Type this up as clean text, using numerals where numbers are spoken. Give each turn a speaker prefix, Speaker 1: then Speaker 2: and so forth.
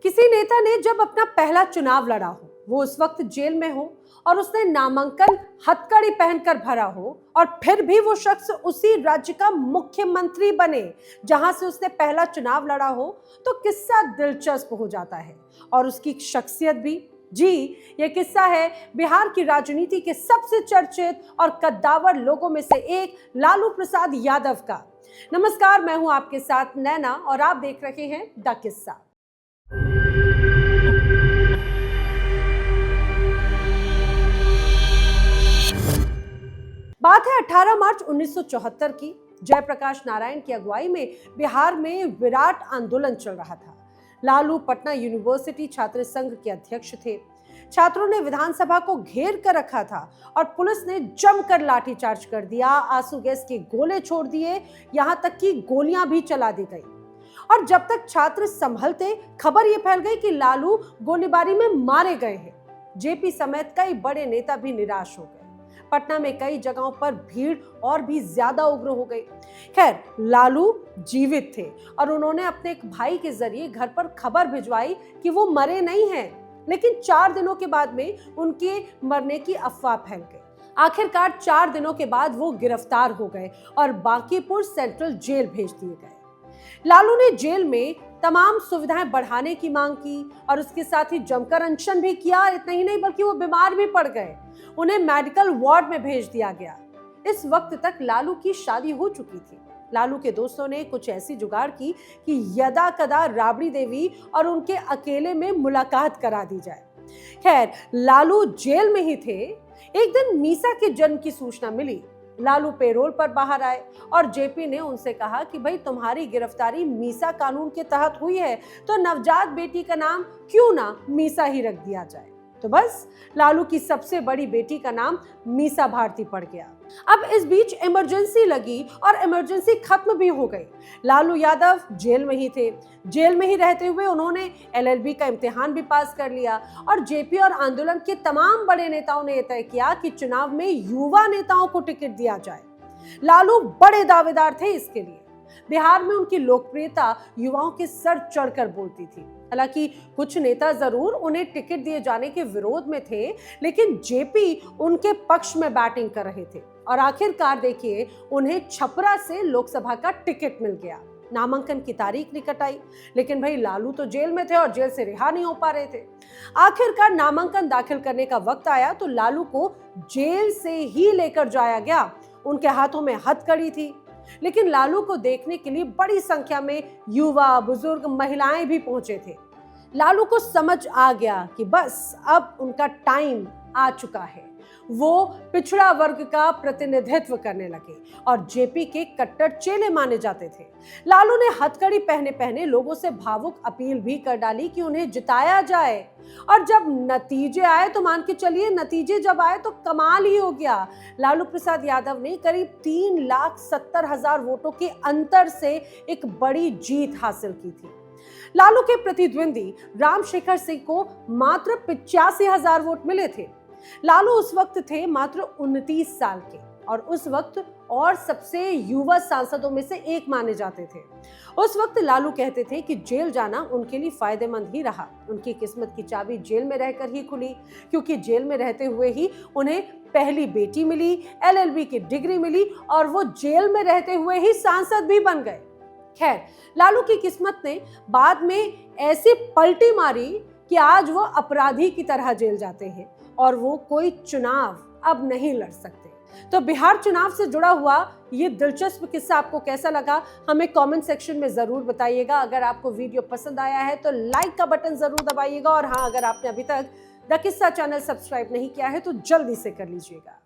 Speaker 1: किसी नेता ने जब अपना पहला चुनाव लड़ा हो, वो उस वक्त जेल में हो और उसने नामांकन हथकड़ी पहनकर भरा हो और फिर भी वो शख्स उसी राज्य का मुख्यमंत्री बने जहां से उसने पहला चुनाव लड़ा हो, तो किस्सा दिलचस्प हो जाता है और उसकी शख्सियत भी। जी, ये किस्सा है बिहार की राजनीति के सबसे चर्चित और कद्दावर लोगों में से एक लालू प्रसाद यादव का। नमस्कार, मैं हूं आपके साथ नैना और आप देख रहे हैं द किस्सा। बात है 18 मार्च 1974 की। जयप्रकाश नारायण की अगुवाई में बिहार में विराट आंदोलन चल रहा था। लालू पटना यूनिवर्सिटी छात्र संघ के अध्यक्ष थे। छात्रों ने विधानसभा को घेर कर रखा था और पुलिस ने जमकर लाठीचार्ज कर दिया, आंसू गैस के गोले छोड़ दिए, यहां तक कि गोलियां भी चला दी गई। और जब तक छात्र संभलते, खबर ये फैल गई कि लालू गोलीबारी में मारे गए हैं। जेपी समेत कई बड़े नेता भी निराश हो गए। पटना में कई जगहों पर भीड़ और भी ज्यादा उग्र हो गई। खैर, लालू जीवित थे और उन्होंने अपने एक भाई के जरिए घर पर खबर भिजवाई कि वो मरे नहीं हैं। लेकिन 4 दिनों के बाद में उनके मरने की अफवाह फैल गई। आखिरकार 4 दिनों के बाद वो गिरफ्तार हो गए और बांकीपुर सेंट्रल जेल भेज दिए गए। लालू ने जेल में तमाम सुविधाएं बढ़ाने की मांग की और उसके साथ ही जमकर अनशन भी किया। इतना ही नहीं, बल्कि वो बीमार भी पड़ गए। उन्हें मेडिकल वार्ड में भेज दिया गया। इस वक्त तक लालू की शादी हो चुकी थी। लालू के दोस्तों ने कुछ ऐसी जुगाड़ की कि यदा कदा राबड़ी देवी और उनके अकेले में मुलाकात करा दी जाए। खैर, लालू जेल में ही थे। एक दिन मीसा के जन्म की सूचना मिली। लालू पेरोल पर बाहर आए और जेपी ने उनसे कहा कि भाई, तुम्हारी गिरफ्तारी मीसा कानून के तहत हुई है, तो नवजात बेटी का नाम क्यों ना मीसा ही रख दिया जाए। तो बस लालू की सबसे बड़ी बेटी का नाम मीसा भारती पड़ गया। अब इस बीच इमरजेंसी लगी और इमरजेंसी खत्म भी हो गई। लालू यादव जेल में ही थे। जेल में ही रहते हुए उन्होंने एलएलबी का इम्तिहान भी पास कर लिया और जेपी और आंदोलन के तमाम बड़े नेताओं ने तय किया कि चुनाव में युवा नेताओं को टिकट दिया जाए। लालू बड़े दावेदार थे इसके लिए। बिहार में उनकी लोकप्रियता युवाओं के सर चढ़कर बोलती थी। हालांकि कुछ नेता जरूर उन्हें टिकट दिए जाने के विरोध में थे, लेकिन जेपी उनके पक्ष में बैटिंग कर रहे थे और आखिरकार देखिए, उन्हें छपरा से लोकसभा का टिकट मिल गया। नामांकन की तारीख निकट आई, लेकिन भाई, लालू तो जेल में थे और जेल से रिहा नहीं हो पा रहे थे। आखिरकार नामांकन दाखिल करने का वक्त आया तो लालू को जेल से ही लेकर जाया गया। उनके हाथों में हथकड़ी थी, लेकिन लालू को देखने के लिए बड़ी संख्या में युवा, बुजुर्ग, महिलाएं भी पहुंचे थे। लालू को समझ आ गया कि बस अब उनका टाइम आ चुका है। वो पिछड़ा वर्ग का प्रतिनिधित्व करने लगे और जेपी के कट्टर चेले माने जाते थे। लालू ने हथकड़ी पहने पहने लोगों से भावुक अपील भी कर डाली कि उन्हें जिताया जाए। और जब नतीजे आए तो मान के चलिए, नतीजे जब आए तो कमाल ही हो गया। लालू प्रसाद यादव ने करीब 3,70,000 वोटों के अंतर से एक बड़ी जीत हासिल की थी। लालू के प्रतिद्वंदी रामशेखर सिंह को मात्र 85,000 वोट मिले थे। लालू उस वक्त थे मात्र 29 साल के और उस वक्त और सबसे युवा सांसदों में से एक माने जाते थे। उस वक्त लालू कहते थे कि जेल जाना उनके लिए फायदेमंद ही रहा। उनकी किस्मत की चाबी जेल में रहकर ही खुली, क्योंकि जेल में रहते हुए ही उन्हें पहली बेटी मिली, एलएलबी की डिग्री मिली और वो जेल में रहते हुए ही सांसद भी बन गए। खैर, लालू की किस्मत ने बाद में ऐसी पलटी मारी कि आज वो अपराधी की तरह जेल जाते हैं और वो कोई चुनाव अब नहीं लड़ सकते। तो बिहार चुनाव से जुड़ा हुआ ये दिलचस्प किस्सा आपको कैसा लगा, हमें कमेंट सेक्शन में जरूर बताइएगा। अगर आपको वीडियो पसंद आया है तो लाइक का बटन जरूर दबाइएगा और हाँ, अगर आपने अभी तक द किस्सा चैनल सब्सक्राइब नहीं किया है तो जल्दी से कर लीजिएगा।